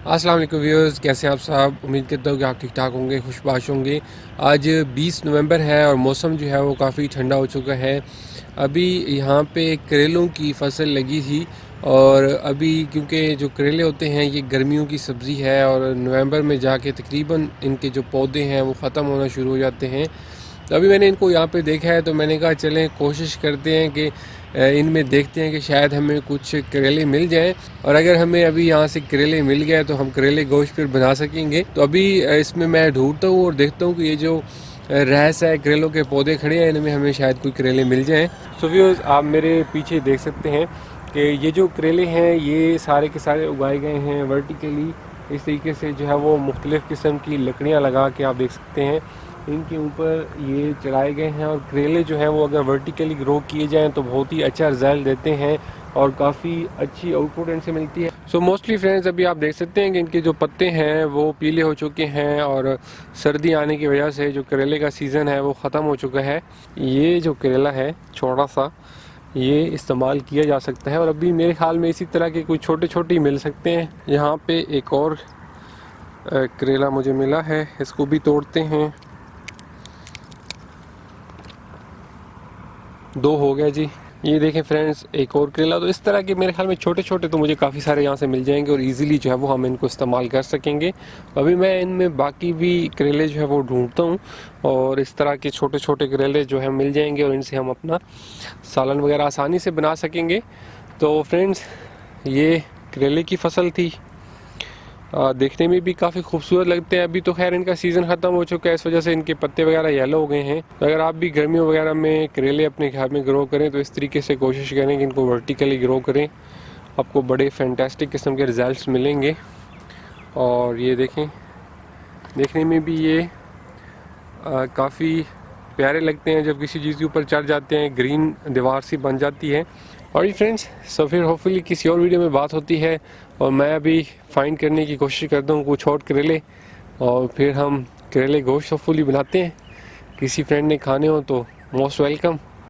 अस्सलाम वालेकुम व्यूअर्स, कैसे हैं आप साहब। उम्मीद करता हूँ कि आप ठीक ठाक होंगे, खुशबाश होंगे। आज 20 नवंबर है और मौसम जो है वो काफ़ी ठंडा हो चुका है। अभी यहाँ पे करेलों की फसल लगी थी और अभी क्योंकि जो करेले होते हैं ये गर्मियों की सब्ज़ी है और नवंबर में जाके तकरीबन इनके जो पौधे हैं वो ख़त्म होना शुरू हो जाते हैं। तो अभी मैंने इनको यहाँ पे देखा है तो मैंने कहा चलें कोशिश करते हैं कि इनमें देखते हैं कि शायद हमें कुछ करेले मिल जाएं, और अगर हमें अभी यहाँ से करेले मिल गए तो हम करेले गोश्त फिर बना सकेंगे। तो अभी इसमें मैं ढूंढता हूँ और देखता हूँ कि ये जो रहस है, करेलों के पौधे खड़े हैं, इनमें हमें शायद कोई करेले मिल जाएं। सो व्यूअर्स, आप मेरे पीछे देख सकते हैं कि ये जो करेले हैं ये सारे के सारे उगाए गए हैं वर्टिकली। इस तरीके से जो है वो मुख्तलिफ़ किस्म की लकड़ियाँ लगा के आप देख सकते हैं इनके ऊपर ये चढ़ाए गए हैं। और करेले जो हैं वो अगर वर्टिकली ग्रो किए जाएं तो बहुत ही अच्छा रिजल्ट देते हैं और काफ़ी अच्छी आउटपुट इनसे मिलती है। सो मोस्टली फ्रेंड्स, अभी आप देख सकते हैं कि इनके जो पत्ते हैं वो पीले हो चुके हैं और सर्दी आने की वजह से जो करेले का सीज़न है वो ख़त्म हो चुका है। ये जो करेला है छोटा सा, ये इस्तेमाल किया जा सकता है और अभी मेरे ख्याल में इसी तरह के कुछ छोटे छोटे मिल सकते हैं। यहाँ पे एक और करेला मुझे मिला है, इसको भी तोड़ते हैं। दो हो गया जी। ये देखें फ्रेंड्स, एक और करेला। तो इस तरह के मेरे ख्याल में छोटे छोटे तो मुझे काफ़ी सारे यहाँ से मिल जाएंगे और इजीली जो है वो हम इनको इस्तेमाल कर सकेंगे। अभी मैं इनमें बाकी भी करेले जो है वो ढूंढता हूँ और इस तरह के छोटे छोटे करेले जो है मिल जाएंगे और इनसे हम अपना सालन वगैरह आसानी से बना सकेंगे। तो फ्रेंड्स, ये करेले की फसल थी। देखने में भी काफ़ी खूबसूरत लगते हैं। अभी तो खैर इनका सीज़न ख़त्म हो चुका है, इस वजह से इनके पत्ते वगैरह येलो हो गए हैं। तो अगर आप भी गर्मियों वगैरह में करेले अपने घर में ग्रो करें तो इस तरीके से कोशिश करें कि इनको वर्टिकली ग्रो करें, आपको बड़े फैंटास्टिक किस्म के रिज़ल्ट्स मिलेंगे। और ये देखें, देखने में भी ये काफ़ी प्यारे लगते हैं। जब किसी चीज़ के ऊपर चढ़ जाते हैं ग्रीन दीवार सी बन जाती है। और ये फ्रेंड्स, सो फिर होपफुली किसी और वीडियो में बात होती है और मैं अभी फाइंड करने की कोशिश करता हूँ कुछ और करेले, और फिर हम करेले गोश्त होपफुली बनाते हैं। किसी फ्रेंड ने खाने हो तो मोस्ट वेलकम।